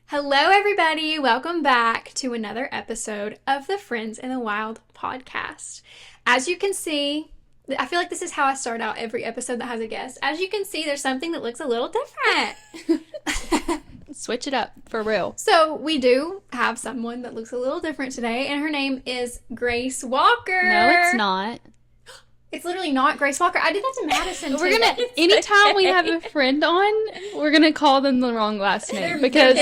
Hello, everybody. Welcome back to another episode of the Friends in the Wild podcast. As you can see, I feel like this is how I start out every episode that has a guest. As you can see, there's something that looks a little different. Switch it up, for real. So we do have someone that looks a little different today, and her name is Grace Walker. No, it's not. It's literally not Grace Walker. I did that to Madison, too. Anytime we have a friend on, we're gonna call them the wrong last name because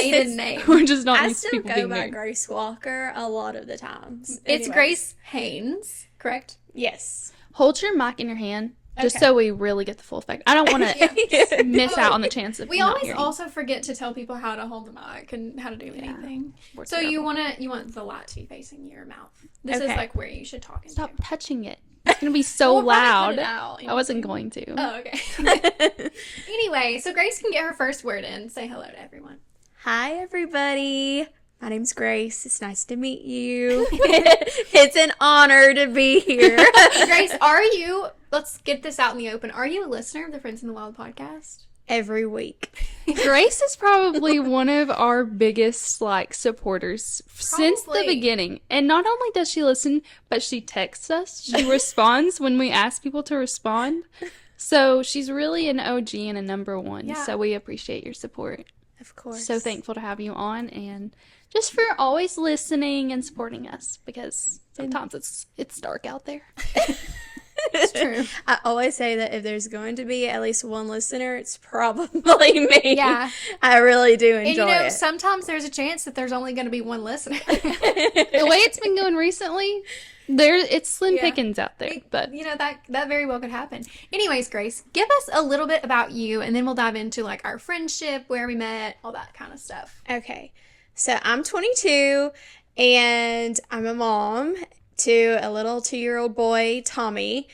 we're just not I used to still people go being by named. Grace Walker a lot of the times. It's Anyways. Grace Haynes, correct? Yes. Hold your mic in your hand, just Okay. so we really get the full effect. I don't want to miss out on the chance of We not always hearing. also forget to tell people how to hold the mic and how to do anything. We're So terrible. you want the light to be facing your mouth. This is Okay. like where you should talk into. Stop touching it. It's gonna be so We'll probably cut loud. it out, I wasn't going to. Oh, okay. Anyway, so Grace can get her first word in. Say hello to everyone. Hi, everybody. My name's Grace. It's nice to meet you. It's an honor to be here. Grace, let's get this out in the open. Are you a listener of the Friends in the Wild podcast? Every week. Grace is probably one of our biggest supporters since the Probably. beginning. And not only does she listen, but she texts us. She responds when we ask people to respond. So she's really an OG and a number one. Yeah. So we appreciate your support. Of course. So thankful to have you on and just for always listening and supporting us because sometimes it's dark out there. It's true. I always say that if there's going to be at least one listener, it's probably me. Yeah. I really do enjoy And it. sometimes there's a chance that there's only going to be one listener. The way it's been going recently, it's slim Yeah. pickings out there. But that very well could happen. Anyways, Grace, give us a little bit about you, and then we'll dive into our friendship, where we met, all that kind of stuff. Okay. So I'm 22 and I'm a mom to a little 2-year-old boy, Tommy,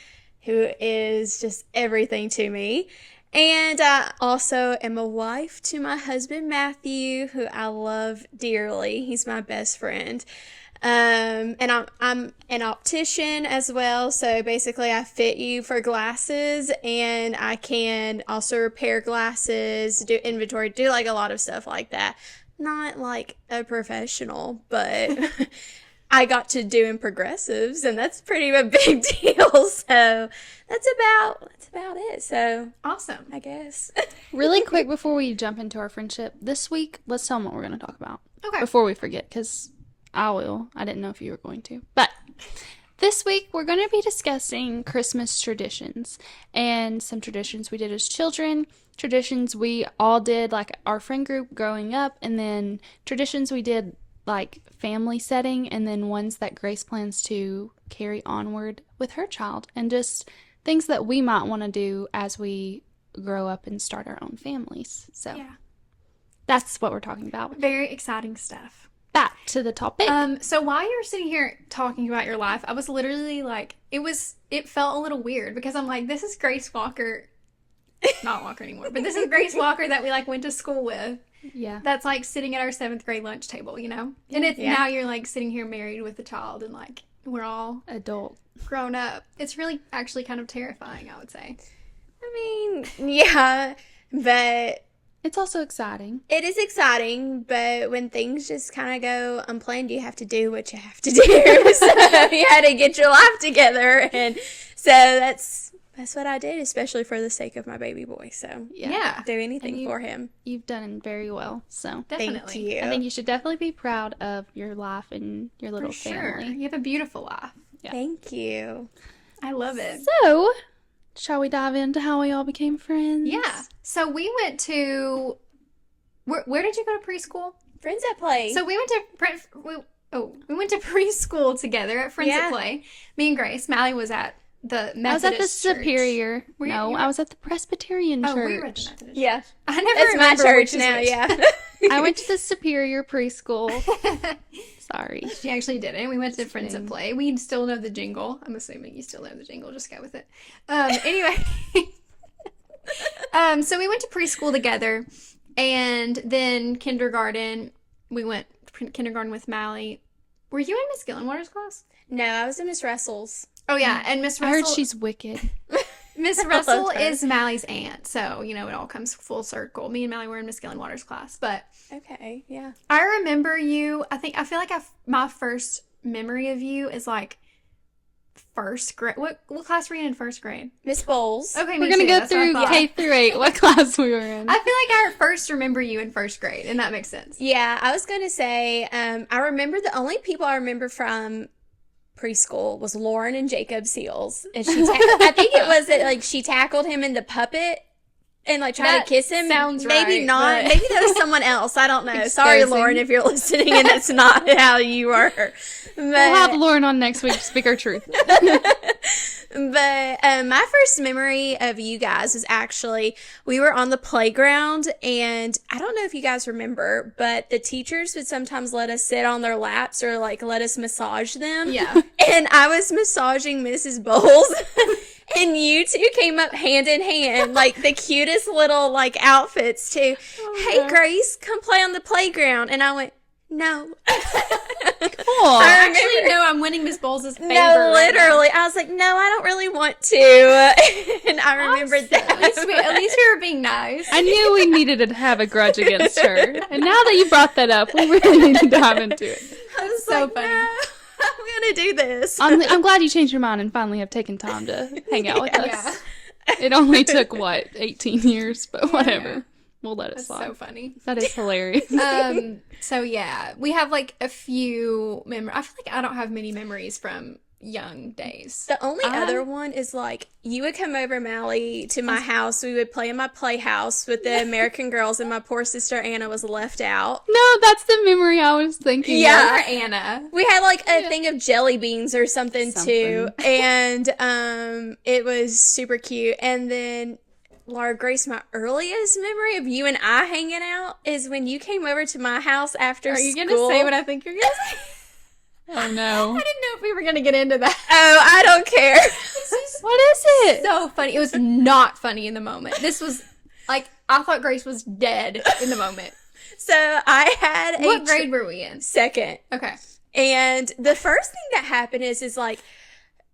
who is just everything to me. And I also am a wife to my husband, Matthew, who I love dearly. He's my best friend. And I'm an optician as well. So basically I fit you for glasses and I can also repair glasses, do inventory, do a lot of stuff like that. Not like a professional, but I got to doing progressives and that's pretty a big deal. So that's about it. So Awesome. I guess. really quick before we jump into our friendship, this week, let's tell them what we're going to talk about. Okay. Before we forget, because I will. I didn't know if you were going to. But this week, we're going to be discussing Christmas traditions and some traditions we did as children, traditions we all did, our friend group growing up, and then traditions we did, family setting, and then ones that Grace plans to carry onward with her child, and just things that we might want to do as we grow up and start our own families. So Yeah. that's what we're talking about. Very exciting stuff. Back to the topic. So while you were sitting here talking about your life, I was literally it felt a little weird because I'm like, this is Grace Walker, not Walker anymore, but this is Grace Walker that we went to school with. Yeah. That's sitting at our 7th grade lunch table, And it's now you're sitting here married with a child and we're all Adult. grown up. It's really actually kind of terrifying, I would say. I mean, yeah, but It's also exciting. it is exciting, but when things just kind of go unplanned, you have to do what you have to do. So you had to get your life together. And so that's what I did, especially for the sake of my baby boy. So Yeah. do anything And for him. You've done very well. So Definitely. Thank you. I think you should definitely be proud of your life and your little For sure. family. You have a beautiful life. Yeah. Thank you. I love it. So, shall we dive into how we all became friends? Yeah. So we went to where did you go to preschool? Friends at Play. So we went to preschool together at Friends Yeah. at Play. Me and Grace. Mally was at the Methodist I was at the church. Superior. Were you- No, you were- I was at the Presbyterian Oh, church. we were at the Methodist. yeah, I never that's my remember which church is now. which. Yeah. I went to the Superior preschool. Sorry. She actually did it. We went to Friends at Play. We still know the jingle. I'm assuming you still know the jingle. Just go with it. Anyway. So we went to preschool together. And then kindergarten, we went kindergarten with Mally. Were you in Miss Gillenwater's class? No, I was in Miss Russell's. Oh, yeah. And Miss I Russell. heard she's wicked. Miss I Russell love her. is Mally's aunt, so it all comes full circle. Me and Mally were in Miss Gillenwater's class, but Okay, yeah. I remember you. I feel like my first memory of you is like first grade. What class were you in first grade? Miss Bowles. Okay, We're me going to too. go That's what I through thought. K through 8, what class we were in. I feel like I first remember you in first grade, and that makes sense. Yeah, I was gonna say, I remember the only people I remember from preschool was Lauren and Jacob Seals, and I think it was that like she tackled him in the puppet and like tried That to kiss him. sounds maybe right, not. but- Maybe that was someone else. I don't know. Sorry, Exposing. Lauren, if you're listening and that's not how you were. But, We'll have Lauren on next week to speak our truth. But my first memory of you guys was actually we were on the playground, and I don't know if you guys remember, but the teachers would sometimes let us sit on their laps or like let us massage them. Yeah. And I was massaging Mrs. Bowles, and you two came up hand in hand, like the cutest little like outfits too. Hey, Grace, come play on the playground. And I went, no. Cool. I Actually, no, I'm winning Miss Bowles' favor. No, right now. literally. I was like, no, I don't really want to. And I remembered At least, that. at least we were being nice. I knew we needed to have a grudge against her. And now that you brought that up, we really need to dive into it. I was so like, funny. no, I'm going to do this. I'm glad you changed your mind and finally have taken time to hang out with Yeah. us. It only took, 18 years? But whatever. We'll let it That's slide. so funny. That is hilarious. So yeah, we have like a few memories. I feel like I don't have many memories from young days. The only other one is like you would come over, Mally, to my house. We would play in my playhouse with the American girls, and my poor sister Anna was left out. No, that's the memory I was thinking Yeah. of. Or Anna. We had like a thing of jelly beans or something too, and it was super cute. And then Laura Grace, my earliest memory of you and I hanging out is when you came over to my house after Are school. you gonna say what I think you're gonna say? Oh, no. I didn't know if we were gonna get into that. Oh, I don't care. What is it? So funny. It was not funny in the moment. This was like I thought Grace was dead in the moment. So I had a What grade were we in? second. Okay. And the first thing that happened is like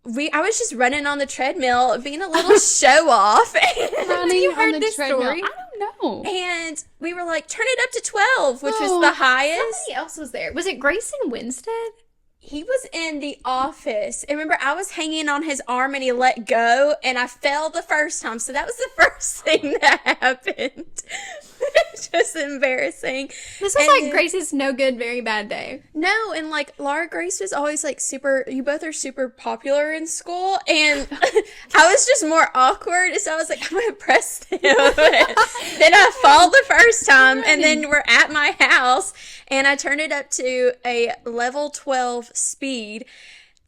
I was just running on the treadmill, being a little show off. Running you on heard the this treadmill. story? I don't know. And we were like, turn it up to 12, which was Oh, the highest. Somebody else was there. Was it Grayson Winstead? He was in the office. And remember, I was hanging on his arm and he let go, and I fell the first time. So that was the first thing that happened. Just embarrassing. This was And like then- Grace's no good, very bad day. No, and like Laura Grace was always like you both are super popular in school, and I was just more awkward, so I was like, I'm gonna press him. Then I fall the first time, and then we're at my house, and I turned it up to a level 12 speed,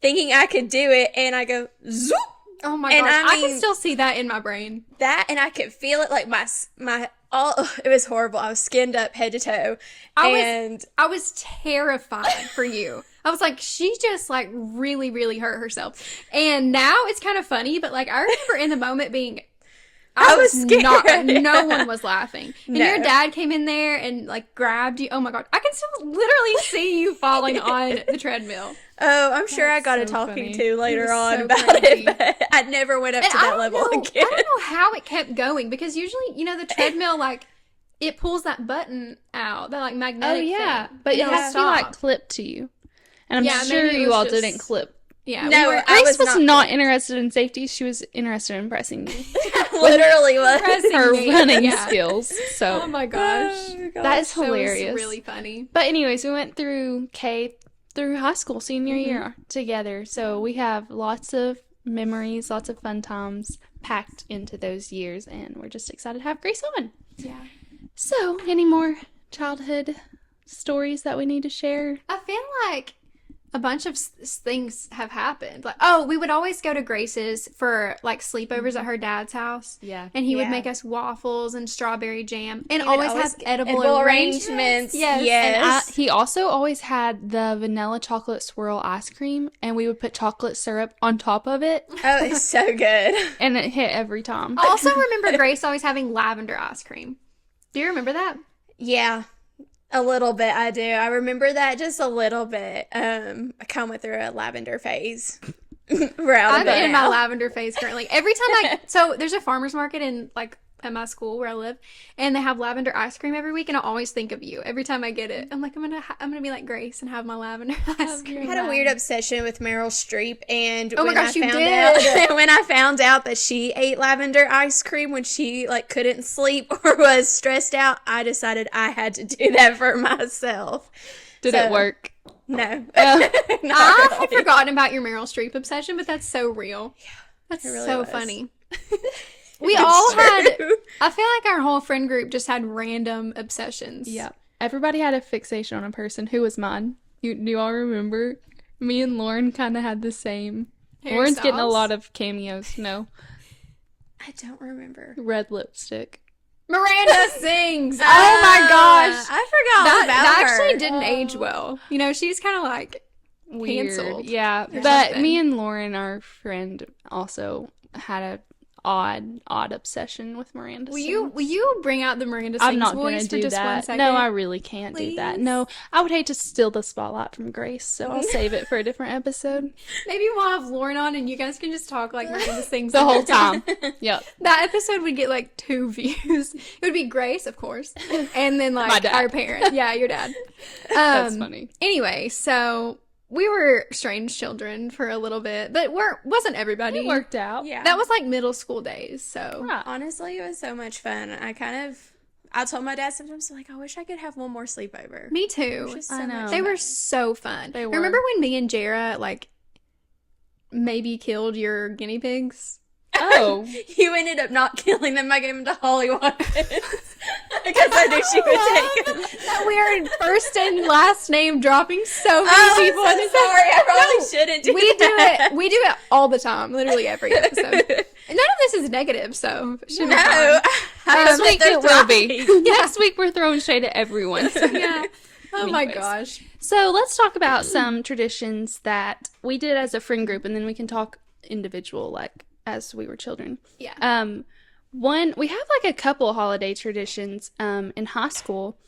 thinking I could do it, and I go zoop. Oh my And gosh. I I can mean- still see that in my brain. That, and I could feel it like it was horrible. I was skinned up head to toe, I was terrified for you. I was like, she just like really, really hurt herself. And now it's kind of funny, but like I remember in the moment being I was scared. no one was laughing. And No. your dad came in there and like grabbed you. Oh my god. I can still literally see you falling on the treadmill. Oh, I'm sure I That's got a so talking funny. to later was on so about crazy. it, but I never went up And to that level I again. don't know how it kept going because usually, the treadmill like it pulls that button out, that like Oh, magnetic yeah. thing. But it It'll has to be like stop. clipped to you. And I'm Yeah, sure maybe it you was all just- didn't clip. Yeah. No, we were I Grace was was not not interested in safety. She was interested in impressing you. Literally was. Pressing Her me. running Yeah. skills. So Oh my gosh. that is That was hilarious. really funny. But anyways, we went through K through high school senior Mm-hmm. year together. So we have lots of memories, lots of fun times packed into those years, and we're just excited to have Grace on. Yeah. So, any more childhood stories that we need to share? I feel like a bunch of things have happened. Like, we would always go to Grace's for like sleepovers at her dad's house. Yeah. And he would Yeah. make us waffles and strawberry jam and He would always have edible arrangements. Yes. Yes. And he also always had the vanilla chocolate swirl ice cream, and we would put chocolate syrup on top of it, Oh, it's so good. and it hit every time. I also remember Grace always having lavender ice cream. Do you remember that? Yeah. A little bit, I do. I remember that just a little bit. I kind of went through a lavender phase. We're out of I'm that in my now. lavender phase currently. Every time so there's a farmer's market in like at my school where I live, and they have lavender ice cream every week, and I always think of you every time I get it. I'm like, I'm gonna be like Grace and have my lavender ice I cream. had a weird obsession with Meryl Streep, and Oh my when gosh, I you found did. out when I found out that she ate lavender ice cream when she like couldn't sleep or was stressed out, I decided I had to do that for myself. Did it work? No, I not had really. forgotten about your Meryl Streep obsession, but that's so real. Yeah, that's it really so was. funny. We all had. True. I feel like our whole friend group just had random obsessions. Yeah. Everybody had a fixation on a person. Who was mine? Do you all remember? Me and Lauren kind of had the same. Lauren's getting a Hairstyles? lot of cameos. No. I don't remember. Red lipstick. Miranda sings. Oh my gosh. I forgot That about her. actually didn't age well. You know, she's kind of like Weird. canceled. Yeah. or But something. me and Lauren, our friend, also had a odd obsession with Miranda Will Sings. you bring out the Miranda Sings I'm not voice going to for do just that. 1 second? No, I really can't do that. Please? No, I would hate to steal the spotlight from Grace, so I'll save it for a different episode. Maybe we'll have Lauren on and you guys can just talk like Miranda Sings The whole time. Yep. That episode would get like 2 views. It would be Grace, of course, and then My like dad. our parents. Yeah, your dad. That's funny. Anyway, so we were strange children for a little bit, but wasn't everybody. It worked out. Yeah. That was like middle school days. So Right. Honestly, it was so much fun. I told my dad sometimes, like, I wish I could have one more sleepover. me It too. was just so I know. much They fun. were so fun. They were. Remember when me and Jara like maybe killed your guinea pigs? Oh. You ended up not killing them. I gave them to Holly Watkins because I knew she would take them. That weird first and last name dropping so many Oh, people. I'm in so sorry. I probably shouldn't do We do that. it. We do it all the time. Literally every episode. And none of this is negative, so it should be No. fine. Next week they're it will be. thriving. Next week we're throwing shade at everyone. Yeah. Oh my Anyways. gosh. So let's talk about some traditions that we did as a friend group, and then we can talk individual, like as we were children. Yeah. One, we have like a couple holiday traditions. In high school,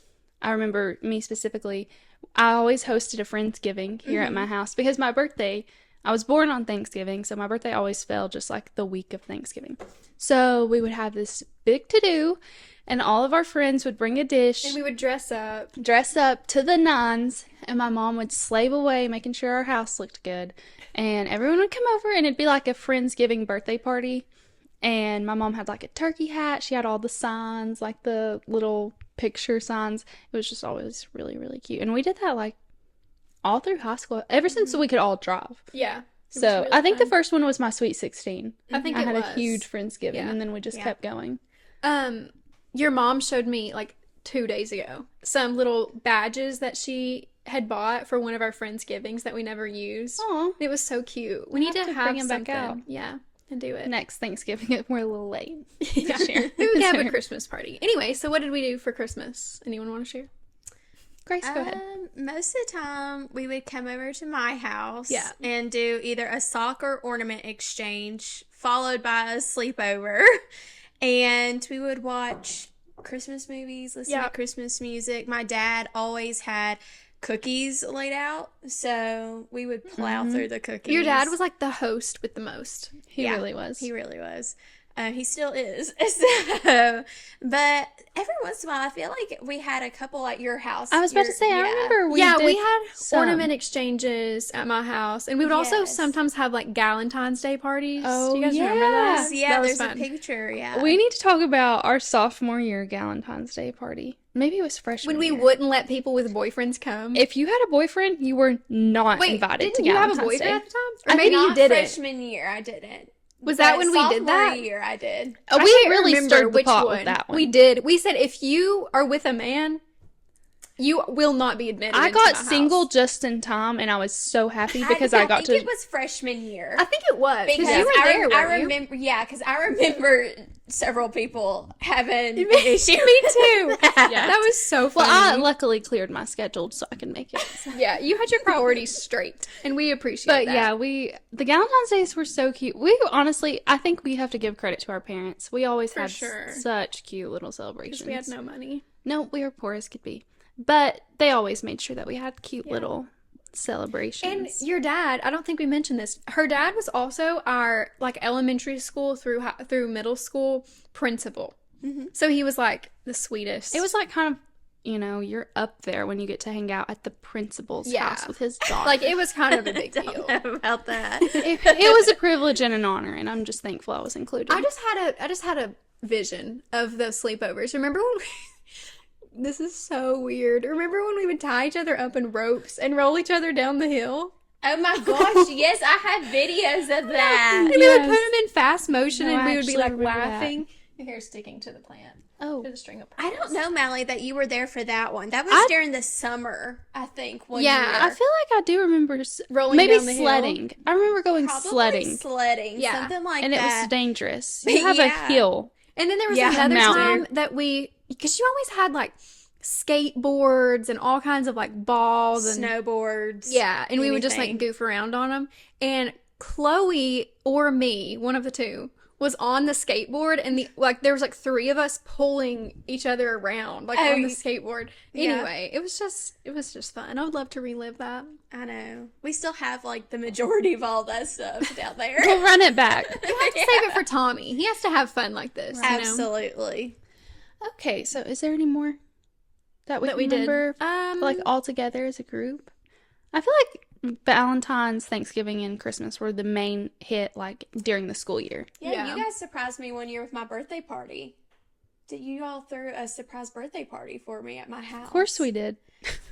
I remember me specifically, I always hosted a Friendsgiving here at my house because my birthday, I was born on Thanksgiving, so my birthday always fell just like the week of Thanksgiving. So we would have this big to-do, and all of our friends would bring a dish, And we would dress up. dress up to the nines, and my mom would slave away making sure our house looked good, and everyone would come over, and it'd be like a Friendsgiving birthday party. And my mom had like a turkey hat. She had all the signs, like the little picture signs. It was just always really, really cute. And we did that like all through high school, ever since we could all drive. Yeah. So really I think fun. the first one was my Sweet 16. I think I it had was. a huge Friendsgiving, Yeah. and then we just kept going. Your mom showed me like 2 days ago some little badges that she had bought for one of our Friendsgivings that we never used. Aw. It was so cute. We need have to to have bring 'em back something. out. Yeah, and do it. Next Thanksgiving, we're a little late. Yeah. this year. Maybe we can have a Sorry. Christmas party. Anyway, so what did we do for Christmas? Anyone want to share? Grace, go ahead. Most of the time, we would come over to my house Yeah. and do either a sock or ornament exchange, followed by a sleepover. And we would watch Christmas movies, listen Yeah. to Christmas music. My dad always had cookies laid out, so we would plow through the cookies. Your dad was like the host with the most. He Yeah, really was. He really was. He still is. So, but every once in a while, I feel like we had a couple at your house. I was about to say, I remember we yeah, did we had some. ornament exchanges at my house, and we would also Yes. sometimes have like Galentine's Day parties. Oh, Do you guys remember yeah. that? Yeah, That was there's fun. a picture. Yeah. We need to talk about our sophomore year Galentine's Day party. Maybe it was freshman When we year. wouldn't let people with boyfriends come. If you had a boyfriend, you were not Wait, invited didn't to you have a Galentine's boyfriend Day. at the time? Or I maybe not you didn't. Freshman year, I didn't. Was that But when we did sophomore that? year, I did. I We can't really remember stirred the which pot one. with that one. We did. We said if you are with a man, you will not be admitted. I into got my single house. just in time, and I was so happy because I got think to. it was freshman year. I think it was because you were there. I weren't you? remember, yeah, because I remember several people having an issue. Me too. Yeah. That was so Well, I funny. luckily cleared my schedule so I can make it. Yeah, you had your priorities straight, and we appreciate But that. yeah, the Galentine's Days were so cute. We honestly, I think we have to give credit to our parents. We always For had sure. such cute little because celebrations. we had no money. No, we were poor as could be. But they always made sure that we had cute little And celebrations. your dad, I don't think we mentioned this. Her dad was also our like elementary school through middle school principal. So he was like the sweetest. It was like kind of, you're up there when you get to hang out at the principal's house with his daughter. like it was kind of a big deal. About that. It was a privilege and an honor, and I'm just thankful I was included. I just had a vision of those sleepovers. Remember when this is so weird. Remember when we would tie each other up in ropes and roll each other down the hill? Oh my gosh, yes, I have videos of that. And we would put them in fast motion No, and I we would be actually like remember that. laughing. Your hair's sticking to the plant. Oh. To the string of I don't know, Mally, that you were there for that one. That was during the summer, I think. Yeah, year. I feel like I do remember rolling maybe down the hill. sledding. I remember going Probably sledding, sledding, Yeah. something like and that. it was dangerous. You have a Yeah. hill. And then there was Yeah. another Mountain. time that because you always had like skateboards and all kinds of like balls and Snowboards. yeah, and we would just like anything. goof around on them. And Chloe or me, one of the two, was on the skateboard, and there was like three of us pulling each other around like on the skateboard. Yeah. Anyway, it was just fun. I would love to relive that. I know. We still have like the majority of all that stuff down there. We'll run it back. Save it for Tommy. He has to have fun like this. You know? Absolutely. Okay, so is there any more that we we did. remember like all together as a group? I feel like Valentine's, Thanksgiving, and Christmas were the main hit like during the school year. Yeah, you guys surprised me one year with my birthday party. Did you all throw a surprise birthday party for me at my house? Of course we did.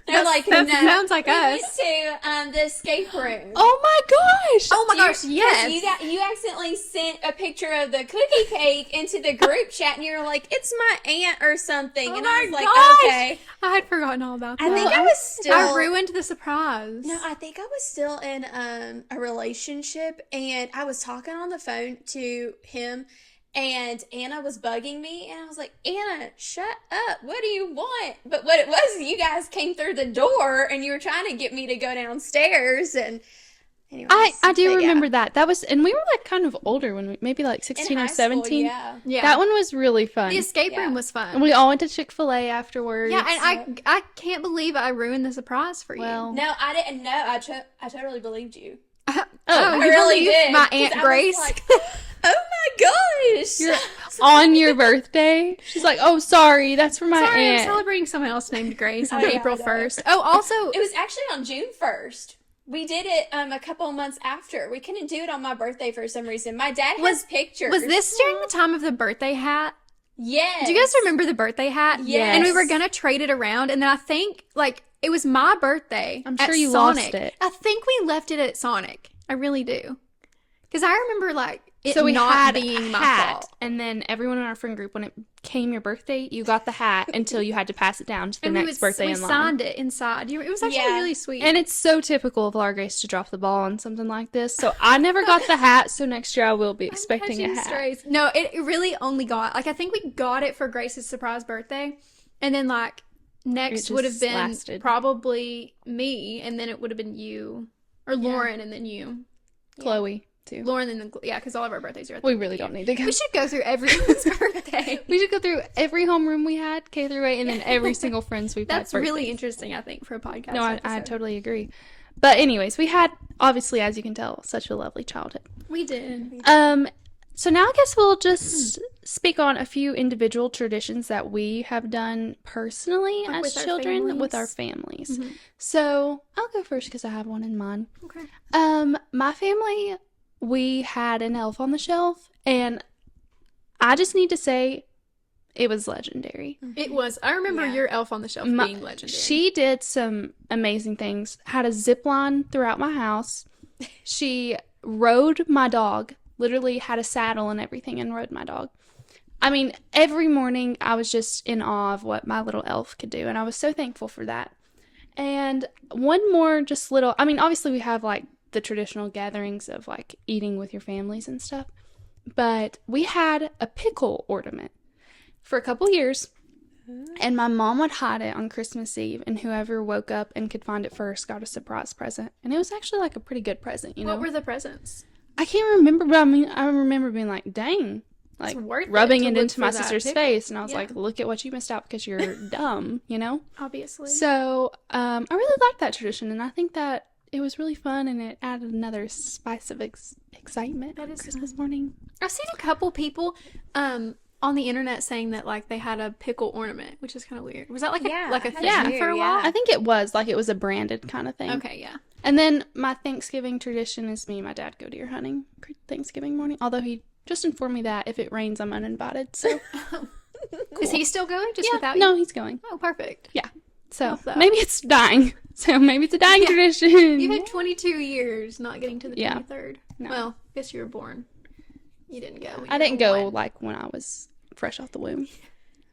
They're like, that no. sounds like we us. went to the escape room. Oh my gosh! Oh my gosh, yes. You accidentally sent a picture of the cookie cake into the group chat, and you're like, "It's my aunt or something," Oh and my I was like, gosh. "Okay." I had forgotten all about that. I think I was still. I ruined the surprise. No, I think I was still in a relationship, and I was talking on the phone to him, and Anna was bugging me, and I was like, "Anna, shut up! What do you want?" But what it was, you guys came through the door, and you were trying to get me to go downstairs, and anyways, I do but yeah. remember that. That was, and we were like kind of older when we maybe like In 16 high or school, 17. yeah. Yeah. That one was really fun. The escape room Yeah. was fun. And we all went to Chick-fil-A afterwards. Yeah, and I can't believe I ruined the surprise for you. Well, No, I didn't know. I totally believed you. Oh, I you really believed did. my 'cause Aunt I was Grace. like, oh my gosh! You're on your birthday. She's like, "Oh, sorry, that's for my Sorry, I'm aunt." celebrating someone else named Grace on Oh, yeah, April I know. 1st. Oh, also, It was actually on June 1st. We did it a couple of months after. We couldn't do it on my birthday for some reason. My dad has pictures. was this during the time of the birthday hat? Yes. Do you guys remember the birthday hat? Yes. And we were gonna trade it around, and then I think like it was my birthday. I'm at sure you Sonic. lost it. I think we left it at Sonic. I really do, because I remember like it So we not had being a my hat, fault. and then everyone in our friend group, when it came your birthday, you got the hat until you had to pass it down to the And next birthday we in line. signed it inside. It was actually Yeah. really sweet. And it's so typical of Laura Grace to drop the ball on something like this. So I never got the hat, so next year I will be expecting a Catching hat. strays. No, it really only got I think we got it for Grace's surprise birthday, and then like next just would have been lasted. probably me, and then it would have been you or Lauren, and then you, Chloe, too. Lauren, and then because all of our birthdays are. At the We end of really the don't year. need to go. We should go through everyone's birthday. We should go through every homeroom we had, K through 8, and then every single friends we've That's had. really birthdays. interesting, I think, for a podcast. No, I episode. totally agree. But anyways, we had, obviously, as you can tell, such a lovely childhood. We did. So now I guess we'll just speak on a few individual traditions that we have done personally Like as with our children with our families? families. So I'll go first because I have one in mind. Okay. My family, we had an elf on the shelf, and I just need to say it was legendary. It was. I remember Yeah. your elf on the shelf My- being legendary. She did some amazing things. Had a zip line throughout my house. She rode my dog. Literally had a saddle and everything and rode my dog. I mean, every morning I was just in awe of what my little elf could do, and I was so thankful for that. And one more just little, I mean, obviously we have like the traditional gatherings of like eating with your families and stuff, but we had a pickle ornament for a couple years. And my mom would hide it on Christmas Eve, and whoever woke up and could find it first got a surprise present. And it was actually like a pretty good present, you know? What were the presents? I can't remember, but I mean, I remember being like, dang, like worth it rubbing to it look into my for that sister's pickle. face. And I was Yeah. like, look at what you missed out because you're dumb, you know? Obviously. So I really like that tradition, and I think that it was really fun, and it added another spice of excitement That is Christmas morning. I've seen a couple people on the internet saying that like they had a pickle ornament, which is kind of weird. Was that like Yeah, a I had thing to, for a yeah. while? I think it was a branded kind of thing. Okay, yeah. And then my Thanksgiving tradition is me and my dad go deer hunting Thanksgiving morning. Although he just informed me that if it rains, I'm uninvited. So Is he still going just yeah, without you? no, he's going. Oh, perfect. Yeah. So Love that. maybe it's dying. So maybe it's a dying Yeah. tradition. You had 22 years not getting to the Yeah. 23rd. No. Well, I guess you were born. You didn't go. when I you didn't were go one. like when I was fresh off the womb.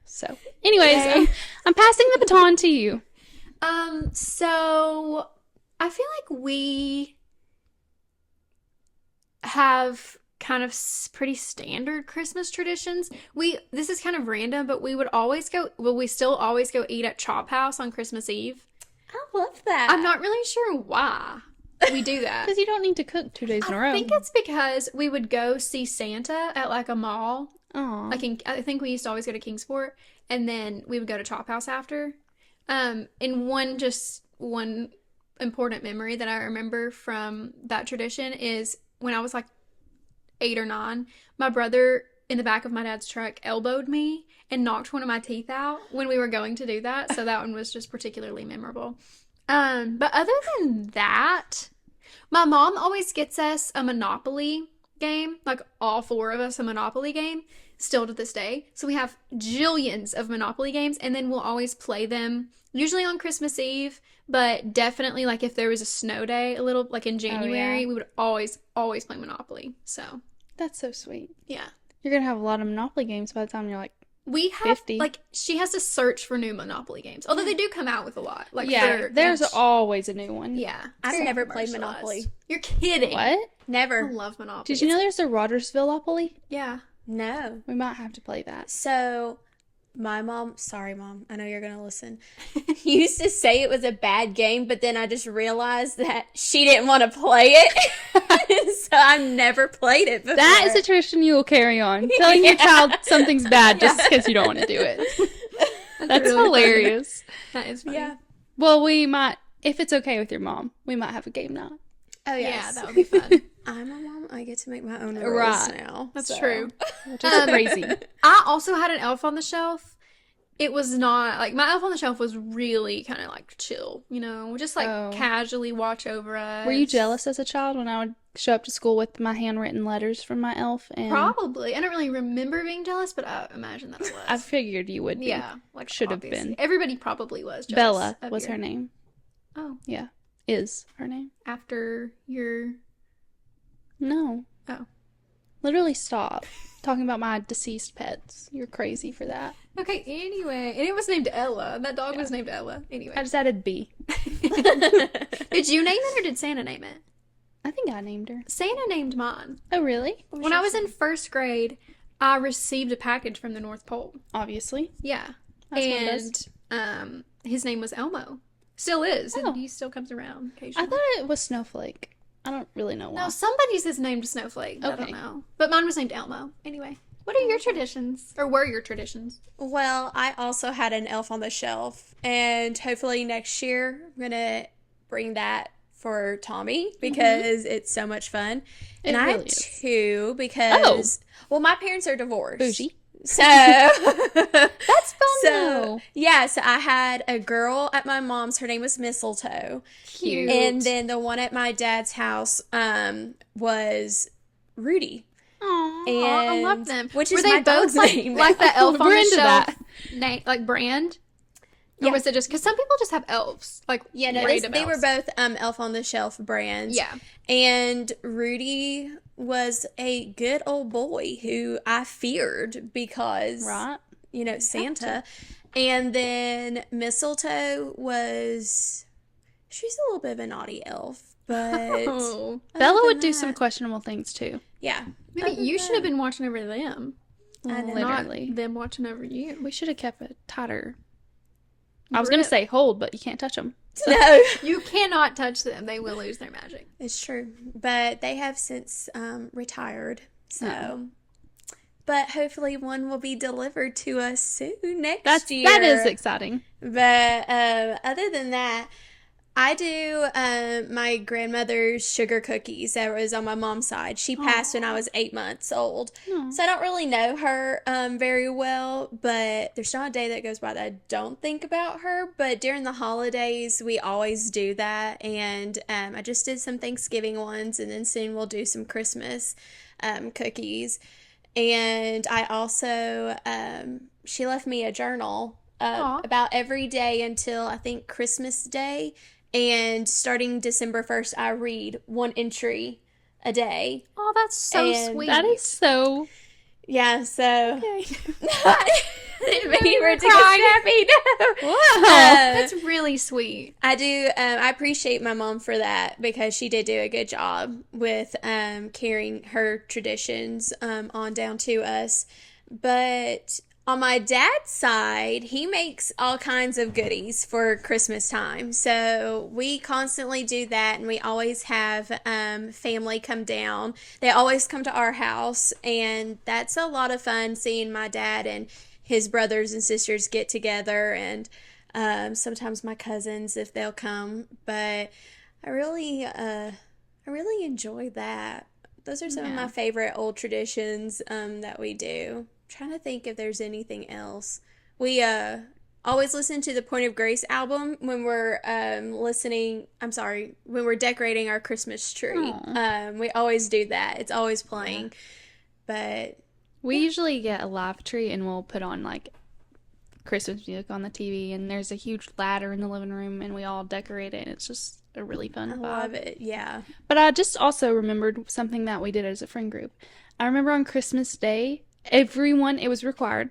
So, anyways, Yay. I'm passing the baton to you. So I feel like we have kind of pretty standard Christmas traditions. This is kind of random, but we still always go eat at Chop House on Christmas Eve. I love that. I'm not really sure why we do that. Because you don't need to cook 2 days in a row. I think it's because we would go see Santa at like a mall. Aw. I think we used to always go to Kingsport, and then we would go to Chop House after. And one important memory that I remember from that tradition is when I was like 8 or 9, my brother in the back of my dad's truck elbowed me and knocked one of my teeth out when we were going to do that. So that one was just particularly memorable. But other than that, my mom always gets us a Monopoly game, like all 4 of us a Monopoly game, still to this day. So we have jillions of Monopoly games, and then we'll always play them, usually on Christmas Eve, but definitely like if there was a snow day, a little like in January, we would always play Monopoly. So That's so sweet. yeah. You're going to have a lot of Monopoly games by the time you're like, We have 50. like she has to search for new Monopoly games, although they do come out with a lot. Like yeah, for there's each- always a new one. yeah. I've very never played commercialized. Monopoly. You're kidding? What? I Never. love Monopoly. Did you know there's a Rogersvilleopoly? Yeah. No. We might have to play that. So, my mom, sorry, Mom, I know you're going to listen, used to say it was a bad game, but then I just realized that she didn't want to play it. So, I've never played it before. That is a tradition you will carry on. Telling your child something's bad just because you don't want to do it. That's really hilarious. That is funny. Yeah. Well, we might, if it's okay with your mom, we might have a game night. Oh, Yeah, yes. that would be fun. I'm a mom. I get to make my own rules Right. now. That's so. true. Which is crazy. I also had an Elf on the Shelf. It was not like my Elf on the Shelf was really kind of like chill, just like Oh. casually watch over us. Were you jealous as a child when I would show up to school with my handwritten letters from my elf? And Probably. I don't really remember being jealous, but I imagine that I was. I figured you would be. yeah, like should have obviously. been. Everybody probably was jealous. Bella of was your- her name. Oh, Yeah. Is her name. after your No. Oh. Literally stop talking about my deceased pets. You're crazy for that. Okay, anyway. And it was named Ella. That dog was named Ella. Anyway. I just added B. Did you name it or did Santa name it? I think I named her. Santa named mine. Oh, really? When I was in first grade, I received a package from the North Pole. Obviously. Yeah. That's what it And his name was Elmo. Still is. Oh. And he still comes around I occasionally. thought it was Snowflake. I don't really know why. No, somebody's is named Snowflake. I Okay. don't know. But mine was named Elmo. Anyway. What are your traditions? Or were your traditions? Well, I also had an Elf on the Shelf, and hopefully next year I'm gonna bring that for Tommy because it's so much fun. It And I really have is. 2 because well, my parents are divorced. Bougie. So That's fun so though. yeah, so I had a girl at my mom's. Her name was Mistletoe, Cute. and then the one at my dad's house was Rudy. Aw. And I love them. Which Were is they my both dog's like, name. like the elf on We're the into shelf that. name, like brand? Or Yeah. was it just because some people just have elves, like Yeah, no, random they were elves. both Elf on the Shelf brands. Yeah. And Rudy was a good old boy who I feared because, Right. Santa. And then Mistletoe she's a little bit of a naughty elf, but Oh, Bella other would than do some that- questionable things too. Yeah. maybe Other you than should have that- been watching over them, I know. Literally. not them watching over you. We should have kept it tighter. I was going to say hold, but you can't touch them. No, You cannot touch them; they will lose their magic. it's true. But they have since retired. So, Oh. but hopefully one will be delivered to us soon next year. That is exciting. But other than that, I do my grandmother's sugar cookies. That was on my mom's side. She passed when I was 8 months old. Aw. So I don't really know her very well, but there's not a day that goes by that I don't think about her. But during the holidays, we always do that. And I just did some Thanksgiving ones, and then soon we'll do some Christmas cookies. And I also, she left me a journal about every day until I think Christmas Day. And starting December 1st, I read one entry a day. Oh, that's so sweet. That is so... Yeah, so... Okay. Maybe we're too happy. No. Wow. That's really sweet. I do, I appreciate my mom for that because she did do a good job with carrying her traditions on down to us. But on my dad's side, he makes all kinds of goodies for Christmas time. So we constantly do that, and we always have family come down. They always come to our house, and that's a lot of fun seeing my dad and his brothers and sisters get together, and sometimes my cousins if they'll come. But I really enjoy that. Those are some of my favorite old traditions that we do. Trying to think if there's anything else. We always listen to the Point of Grace album when we're when we're decorating our Christmas tree. We always do that. It's always playing. But we usually get a live tree and we'll put on like Christmas music on the TV, and there's a huge ladder in the living room and we all decorate it, and it's just a really fun vibe. I love it. Yeah. But I just also remembered something that we did as a friend group. I remember on Christmas Day, everyone, it was required,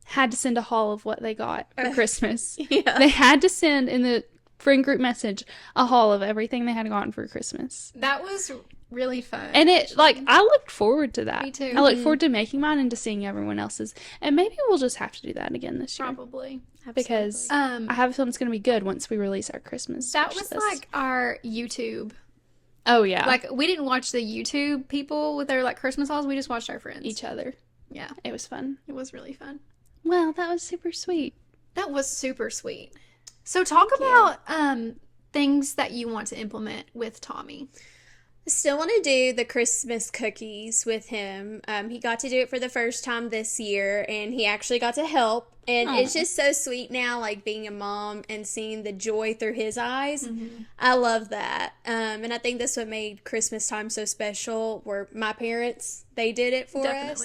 had to send a haul of what they got for Christmas. Yeah. They had to send in the friend group message a haul of everything they had gotten for Christmas. That was really fun. And it, like, I looked forward to that. Me too. I look forward to making mine and to seeing everyone else's. And maybe we'll just have to do that again this year. Probably. Because I have a feeling it's going to be good once we release our Christmas. That was list. like our YouTube. Oh, yeah. Like, we didn't watch the YouTube people with their, like, Christmas hauls. We just watched our friends. Each other. Yeah. It was fun. It was really fun. Well, that was super sweet. That was super sweet. So talk about things that you want to implement with Tommy. I still want to do the Christmas cookies with him. He got to do it for the first time this year, and he actually got to help. And it's just so sweet now, like being a mom and seeing the joy through his eyes. Mm-hmm. I love that. And I think that's what made Christmas time so special, were my parents, they did it for us.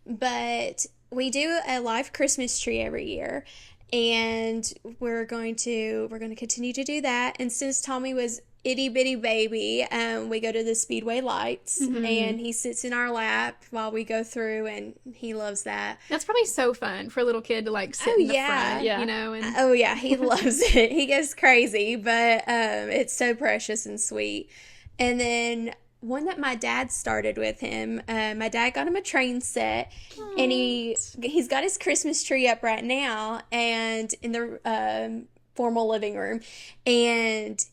But we do a live Christmas tree every year, and we're going to continue to do that. And since Tommy was itty bitty baby, we go to the Speedway lights, and he sits in our lap while we go through, and he loves that. That's probably so fun for a little kid to like sit in the front, you know. And oh yeah, he loves it. He goes crazy, but it's so precious and sweet. And then one that my dad started with him, my dad got him a train set, and he's got his Christmas tree up right now, and in the formal living room, and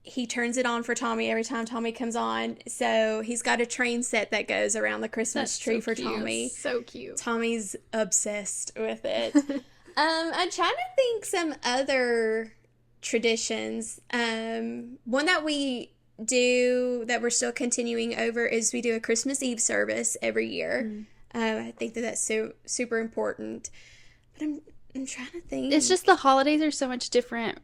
he turns it on for Tommy every time Tommy comes on. So he's got a train set that goes around the Christmas tree for Tommy. So cute. Tommy's obsessed with it. I'm trying to think some other traditions. One that we do that we're still continuing over is we do a Christmas Eve service every year. I think that's so super important. But I'm trying to think. It's just the holidays are so much different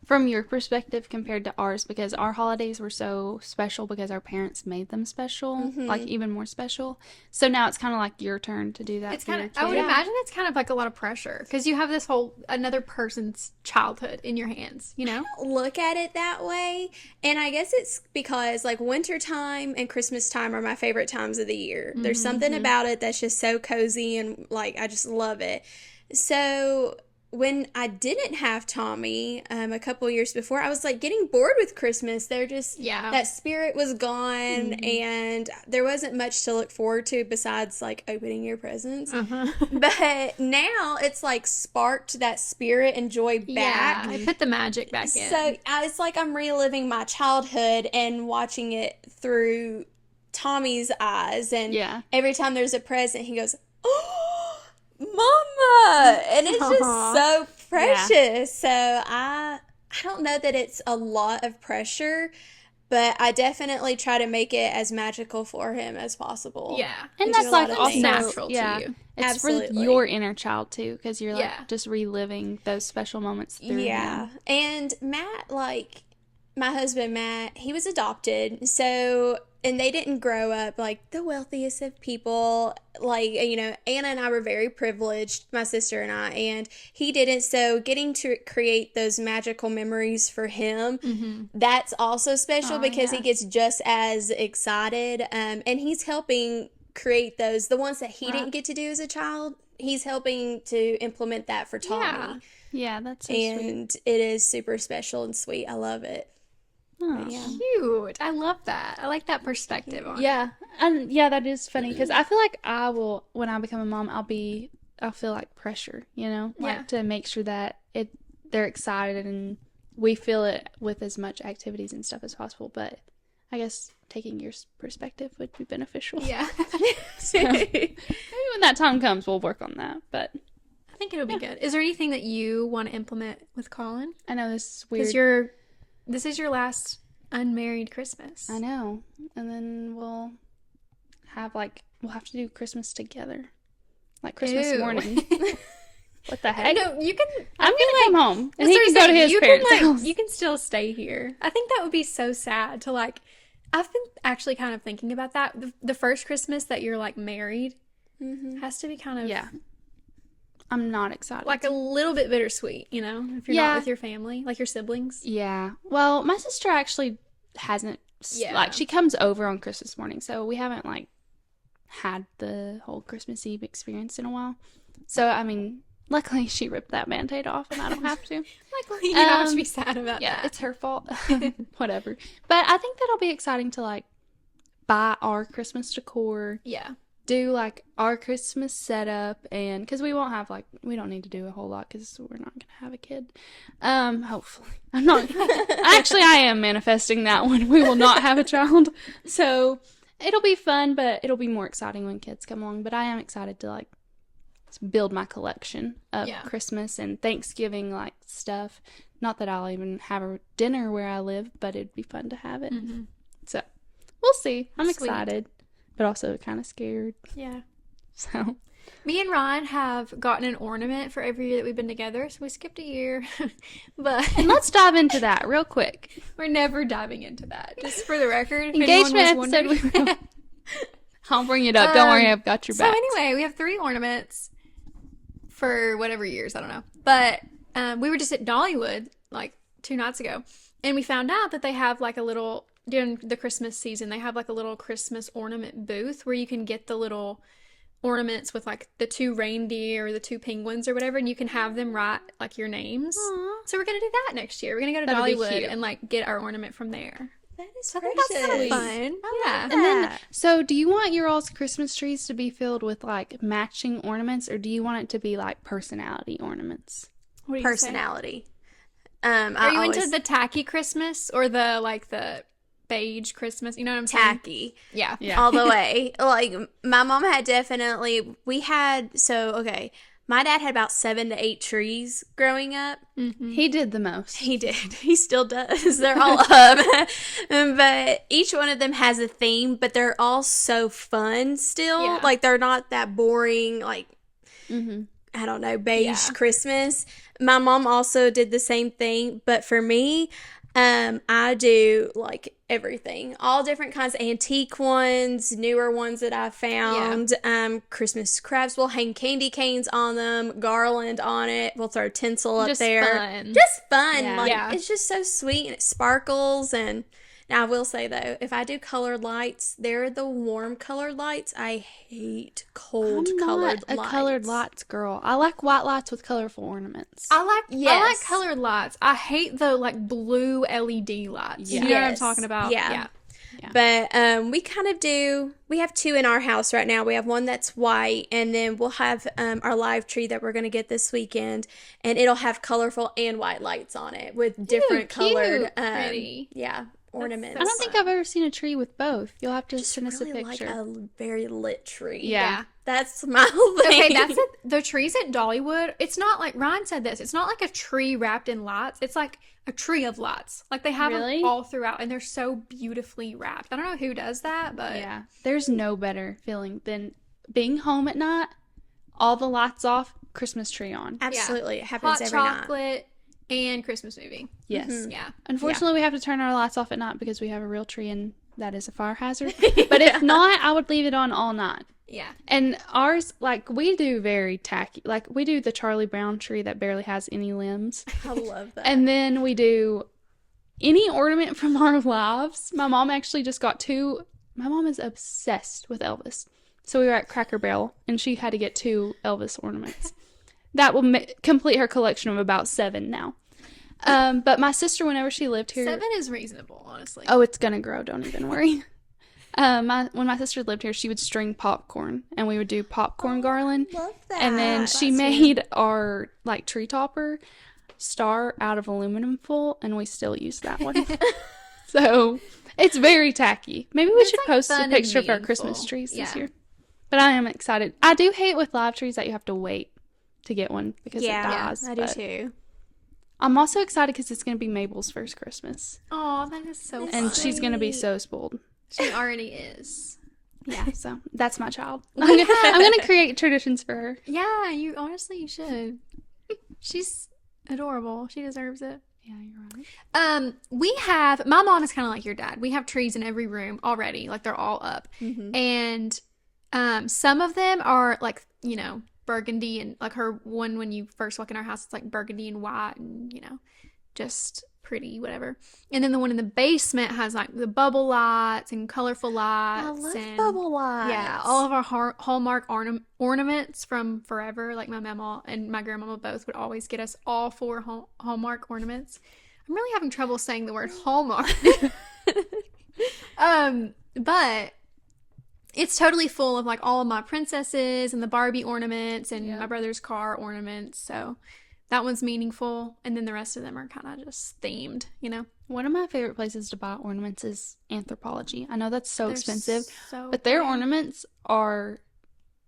from your perspective compared to ours, because our holidays were so special because our parents made them special, like even more special. So now it's kind of like your turn to do that. It's kind of, I would imagine it's kind of like a lot of pressure because you have this whole another person's childhood in your hands, you know? Look at it that way. And I guess it's because like wintertime and Christmas time are my favorite times of the year. There's something about it that's just so cozy, and like I just love it. So when I didn't have Tommy a couple years before, I was like getting bored with Christmas. They're just, that spirit was gone, and there wasn't much to look forward to besides like opening your presents. But now it's like sparked that spirit and joy back. Yeah, I put the magic back in. So it's like I'm reliving my childhood and watching it through Tommy's eyes. And every time there's a present, he goes, "Oh, Mama!" And it's just so precious. So I I don't know that it's a lot of pressure, but I definitely try to make it as magical for him as possible. Yeah. And We that's do a like lot of also things. natural to yeah, you. it's for Absolutely. your inner child too, because you're like Yeah. just reliving those special moments through Yeah. him. And Matt, like, my husband Matt, he was adopted. So, and they didn't grow up like the wealthiest of people. Like, you know, Anna and I were very privileged, my sister and I, and he didn't. So, getting to create those magical memories for him, that's also special Oh, because yeah. he gets just as excited. And he's helping create those, the ones that he Right. didn't get to do as a child. He's helping to implement that for Tommy. Yeah. Yeah, that's so sweet. And it is super special and sweet. I love it. Oh. Yeah. Cute. I love that. I like that perspective on it. Yeah, and yeah, that is funny because I feel like I will, when I become a mom, I'll feel like pressure, you know, like Yeah. to make sure that they're excited and we feel it with as much activities and stuff as possible. But I guess taking your perspective would be beneficial. Yeah. So maybe when that time comes, we'll work on that. But I think it'll be good. Is there anything that you want to implement with Colin? I know this is weird. Because this is your last unmarried Christmas. I know, and then we'll have to do Christmas together, like Christmas Ew. morning. What the heck? No, you can. I'm gonna come home, and he That's can what go I'm to saying. his You parents' can, house. You can still stay here. I think that would be so sad to like. I've been actually kind of thinking about that. The first Christmas that you're like married has to be kind of Yeah, I'm not excited. like a little bit bittersweet, you know, if you're Yeah. not with your family, like your siblings. Yeah. Well, my sister actually hasn't. Yeah. Like she comes over on Christmas morning, so we haven't like had the whole Christmas Eve experience in a while. So I mean, luckily she ripped that Band-Aid off, and I don't have to. Luckily, you don't have to be sad about Yeah, that. it's her fault. Whatever. But I think that'll be exciting to like buy our Christmas decor, Yeah. do like our Christmas setup, and because we don't need to do a whole lot because we're not gonna have a kid. Hopefully, I'm not. Actually, I am manifesting that one. We will not have a child, so it'll be fun, but it'll be more exciting when kids come along. But I am excited to like build my collection of Yeah. Christmas and Thanksgiving like stuff. Not that I'll even have a dinner where I live, but it'd be fun to have it. So we'll see. I'm Sweet. excited, but also kind of scared. Yeah. So Me and Ryan have gotten an ornament for every year that we've been together, so we skipped a year. But let's dive into that real quick. we're never diving into that. Just for the record, if Engagement anyone was episode. wondering. I'll bring it up. Don't worry, I've got your So back. anyway, we have 3 ornaments for whatever years, I don't know. But we were just at Dollywood like 2 nights ago, and we found out that they have like a little, during the Christmas season, they have like a little Christmas ornament booth where you can get the little ornaments with like the 2 reindeer or the 2 penguins or whatever, and you can have them write like your names. Aw. So we're gonna do that next year. We're gonna go to That'd be Dollywood cute. and like get our ornament from there. That is So I think precious. that's kind of fun. Yeah. And then, so do you want your all's Christmas trees to be filled with like matching ornaments, or do you want it to be like personality ornaments? What do you say? Personality. Are you into the tacky Christmas or the like the beige Christmas? You know what I'm saying? tacky? Yeah. Yeah. All the way. Like, my mom had my dad had about 7 to 8 trees growing up. He did the most. He did. He still does. They're all up. But each one of them has a theme, but they're all so fun still. Yeah. Like, they're not that boring, like, Mm-hmm. I don't know, beige Yeah. Christmas. My mom also did the same thing, but for me, I do like everything, all different kinds of antique ones, newer ones that I found. Christmas crabs. We'll hang candy canes on them, garland on it. We'll throw tinsel up Just there. fun. Just fun. Yeah. Like, Yeah. it's just so sweet and it sparkles. And now I will say though, if I do colored lights, they're the warm colored lights. I hate cold I'm colored not a lights. colored lights girl. I like white lights with colorful ornaments. I like Yes. colored lights. I hate the like blue LED lights. You know what I'm Yes. talking about? Yeah. But we kind of do. We have 2 in our house right now. We have one that's white, and then we'll have our live tree that we're going to get this weekend, and it'll have colorful and white lights on it with different cute. colored, Pretty. yeah, ornaments. I don't think I've ever seen a tree with both. You'll have to just send us a really picture. like a very lit tree. Yeah. That's my whole thing. Okay, that's it. The trees at Dollywood. It's not like Ryan said this. It's not like a tree wrapped in lights. It's like a tree of lights. Like they have Really? them all throughout, and they're so beautifully wrapped. I don't know who does that, but Yeah. There's no better feeling than being home at night, all the lights off, Christmas tree on. Absolutely. It happens hot every night. chocolate and Christmas movie. Yes. Yeah. Unfortunately, we have to turn our lights off at night because we have a real tree and that is a fire hazard. But if not, I would leave it on all night. Yeah. And ours, like, we do very tacky. Like, we do the Charlie Brown tree that barely has any limbs. I love that. And then we do any ornament from our lives. My mom actually just got 2. My mom is obsessed with Elvis. So we were at Cracker Barrel, and she had to get 2 Elvis ornaments. That will complete her collection of about 7 now. But my sister, whenever she lived here... 7 is reasonable, honestly. Oh, it's gonna grow. Don't even worry. When my sister lived here, she would string popcorn, and we would do popcorn garland. Love that. And then she made our like tree topper star out of aluminum foil, and we still use that one. So it's very tacky. Maybe we should like post a fun and picture of our meaningful. Christmas trees this Yeah. year. But I am excited. I do hate with live trees that you have to wait to get one because it dies. I do but too. I'm also excited because it's going to be Mabel's first Christmas, Oh, that is so and fun. she's going to be so spoiled. She already is. Yeah, so that's my child. I'm gonna create traditions for her. Yeah, you should. She's adorable. She deserves it. Yeah, you're right. My mom is kind of like your dad. We have trees in every room already. Like they're all up. And some of them are like, burgundy, and like her one when you first walk in our house, it's like burgundy and white and, just pretty, whatever. And then the one in the basement has like the bubble lights and colorful lights. I love and bubble lights. Yeah, all of our Hallmark ornaments from forever. Like my mama and my grandmama both would always get us all 4 Hallmark ornaments. I'm really having trouble saying the word Hallmark. But it's totally full of like all of my princesses and the Barbie ornaments and my brother's car ornaments. So that one's meaningful. And then the rest of them are kind of just themed, One of my favorite places to buy ornaments is Anthropologie. I know that's so They're expensive, so but their pretty. ornaments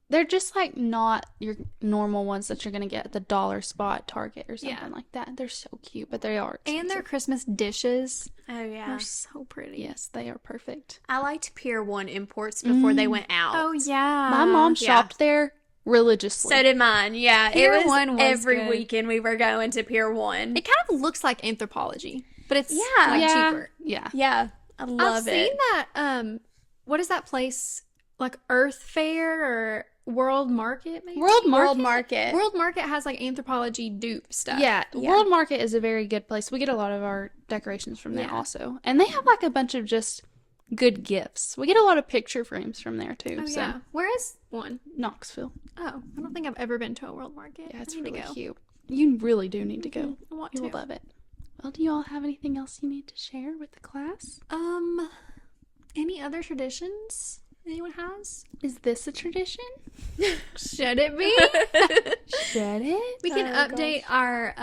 they're just like not your normal ones that you're going to get at the dollar spot at Target or something like that. They're so cute, but they are expensive. And their Christmas dishes Oh, yeah. are so pretty. Yes, they are perfect. I liked Pier 1 imports before they went out. Oh, yeah. My mom yeah. shopped there religiously. So did mine. Yeah. Pier it was 1 was every good. weekend we were going to Pier 1. It kind of looks like Anthropologie, but it's Yeah. like yeah, cheaper. yeah. Yeah. I love I've it. seen that. What is that place? Like Earth Fair or World Market? Maybe World World Market. Market. World Market has like Anthropologie dupe stuff. Yeah, Yeah. World Market is a very good place. We get a lot of our decorations from there Yeah. also. And they have like a bunch of just good gifts. We get a lot of picture frames from there too. Oh so yeah. Where is one? Knoxville. Oh, I don't think I've ever been to a World Market. Yeah, it's I need really to go. cute. You really do need to go. I want You to. will love it. Well, do you all have anything else you need to share with the class? Any other traditions anyone has? Is this a tradition? Should it be? Should it? We can Oh, update our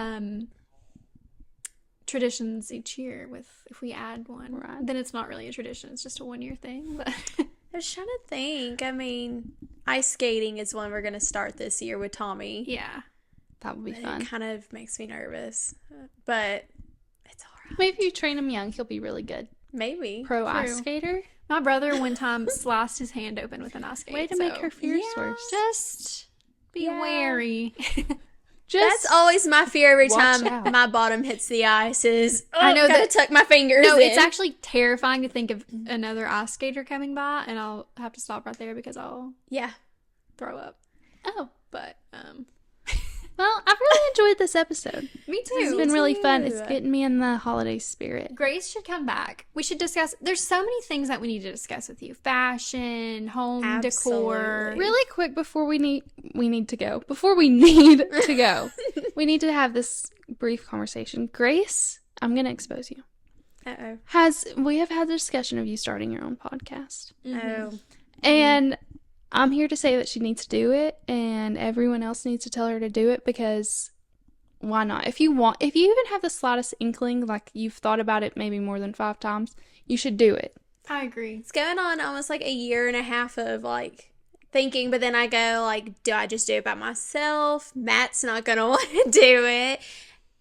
traditions each year with if we add one. Right. Then it's not really a tradition; it's just a 1-year thing. But I was trying to think. I mean, ice skating is one we're going to start this year with Tommy. yeah, That would be It fun. kind of makes me nervous, but it's all right. Maybe if you train him young, he'll be really good. Maybe. Pro ice True. skater. my brother one time sliced his hand open with an ice skate. Way to make so her fears yeah. worse. Just be Yeah. wary. Just That's always my fear every Watch time out. my bottom hits the ice is, I know gotta that- tuck my fingers No, it's in. actually terrifying to think of another ice skater coming by, and I'll have to stop right there because I'll Yeah. throw up. Oh, But well, I've really enjoyed this episode. me too. It's been really fun. It's too. getting me in the holiday spirit. Grace should come back. We should discuss. There's so many things that we need to discuss with you: fashion, home decor. Absolutely. Really quick before we need to go. Before we need to go, we need to have this brief conversation. Grace, I'm gonna expose you. Uh-oh. We have had the discussion of you starting your own podcast, Oh. and I'm here to say that she needs to do it, and everyone else needs to tell her to do it because why not? If you even have the slightest inkling, like you've thought about it maybe more than 5 times, you should do it. I agree. It's going on almost like a year and a half of like thinking, but then I go like, do I just do it by myself? Matt's not gonna want to do it.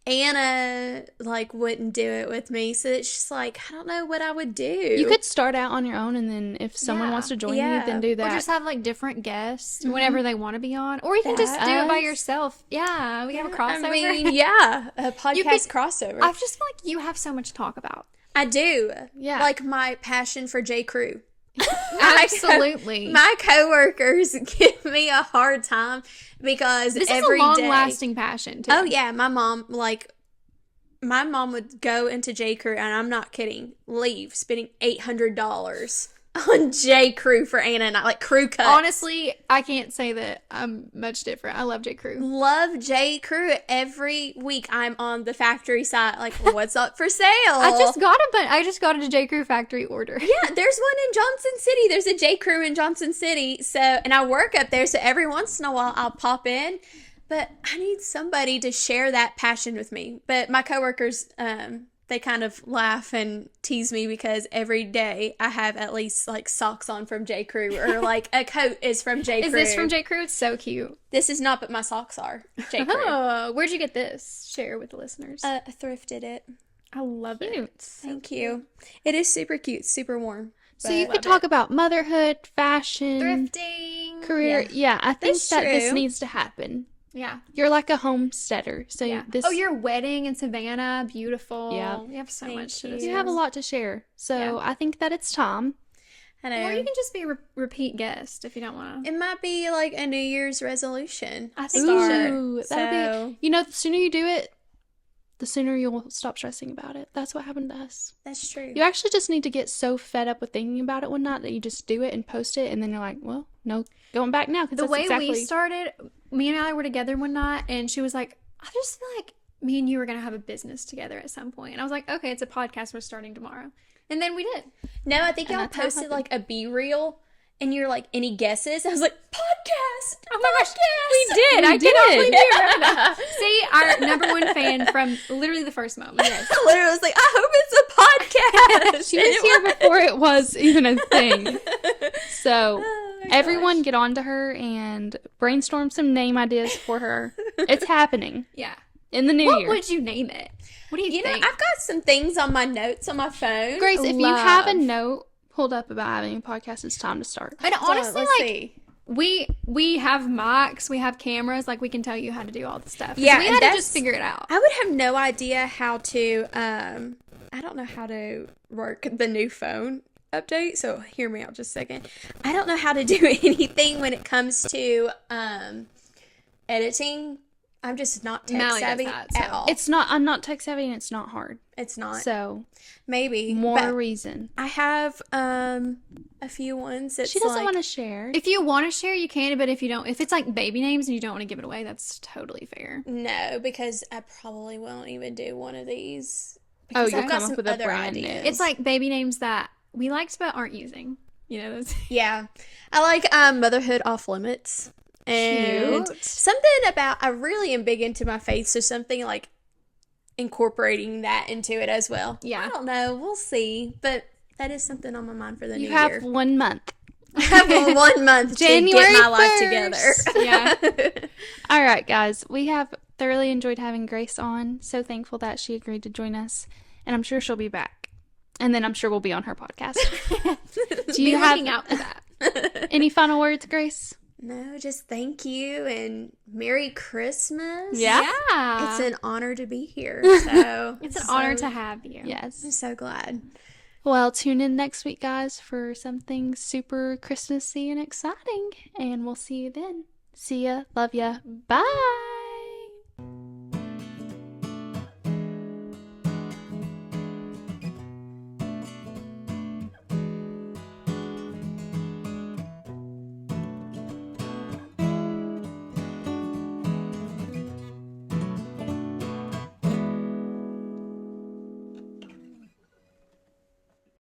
Anna like wouldn't do it with me, so it's just like I don't know what I would do. You could start out on your own, and then if someone wants to join you, then do that. Or just have like different guests whenever they want to be on, or you can just do it by yourself. Yeah, we can have a crossover. I mean, yeah, a podcast crossover. I just feel like you have so much to talk about. I do. Yeah. Like my passion for J. Crew. Absolutely. My coworkers give me a hard time because This every is a day. long-lasting passion, too. Oh yeah, my mom would go into J. Crew, and I'm not kidding, leave spending $800 on J. Crew for Anna and I, like crew cuts. Honestly, I can't say that I'm much different. I love J. Crew. Love J. Crew. Every week I'm on the factory side, like, what's up for sale? I just got a J. Crew factory order. Yeah, there's one in Johnson City. There's a J. Crew in Johnson City. So, and I work up there, so every once in a while I'll pop in. But I need somebody to share that passion with me. But my coworkers, they kind of laugh and tease me because every day I have at least like socks on from J. Crew, or like a coat is from J. Crew. Is this from J. Crew? It's so cute. This is not, but my socks are J. Crew. Oh, where'd you get this? Share with the listeners. I thrifted it. I love it. Thank you. It is super cute, super warm. So you could talk about motherhood, fashion, Thrifting. career. Yeah, I think That's that this true. needs to happen. Yeah. You're like a homesteader. So Yeah. this Your wedding in Savannah, beautiful. Yeah. You have so Thank much to you. discuss. you have a lot to share. So Yeah. I think that it's time. I know. Or you can just be a repeat guest if you don't want to. It might be like a New Year's resolution. I think Start. you should. Ooh, So- that'll be. You know, the sooner you do it, the sooner you'll stop stressing about it. That's what happened to us. That's true. You actually just need to get so fed up with thinking about it one night that you just do it and post it, and then you're like, well, no, going back now. Because The way we started, me and Allie were together one night, and she was like, I just feel like me and you were going to have a business together at some point. And I was like, okay, it's a podcast. We're starting tomorrow. And then we did. No, I think And y'all that's how it posted happened. like a B-reel, and you're like, any guesses? I was like, podcast! Oh my gosh, Podcast! we did. I did. totally do remember that. See, our number one fan from literally the first moment. Yes. I literally was like, I hope it's a podcast! She was here before it was even a thing. So Oh my everyone gosh. get on to her and brainstorm some name ideas for her. It's happening Yeah. in the new What year. would you name it? What do you, You know, think? I've got some things on my notes on my phone. Grace, if you have a love. note pulled up about having a podcast, it's time to start. And honestly, let's like, see. we have mics, we have cameras, like we can tell you how to do all the stuff. 'Cause Yeah, we and had to that's- just figure it out. I would have no idea how to, I don't know how to work the new phone update, so hear me out just a second. I don't know how to do anything when it comes to, editing. I'm just not tech Mally does savvy that, at so- all. I'm not tech savvy and it's not hard. It's not. So Maybe. more but reason. I have, a few ones that's She doesn't like, want to share. If you want to share, you can, but if you don't, if it's like baby names and you don't want to give it away, that's totally fair. no, because I probably won't even do one of these. Oh, because you'll I've come got up some with a other brand new. ideas. It's like baby names that we liked but aren't using. You know, those. Yeah. I like motherhood off limits. And Cute. something about I really am big into my faith, so something like incorporating that into it as well. Yeah. I don't know. We'll see. But that is something on my mind for the You new have year. 1 month. I have 1 month to January get my life 1st. together. Yeah. All right, guys. We have thoroughly enjoyed having Grace on. So thankful that she agreed to join us. And I'm sure she'll be back. And then I'm sure we'll be on her podcast. Do Be you have looking out for that. any final words, Grace? No, just thank you and Merry Christmas. Yeah. It's an honor to be here. So It's an honor to have you. Yes. I'm so glad. Well, tune in next week, guys, for something super Christmassy and exciting. And we'll see you then. See ya. Love ya. Bye.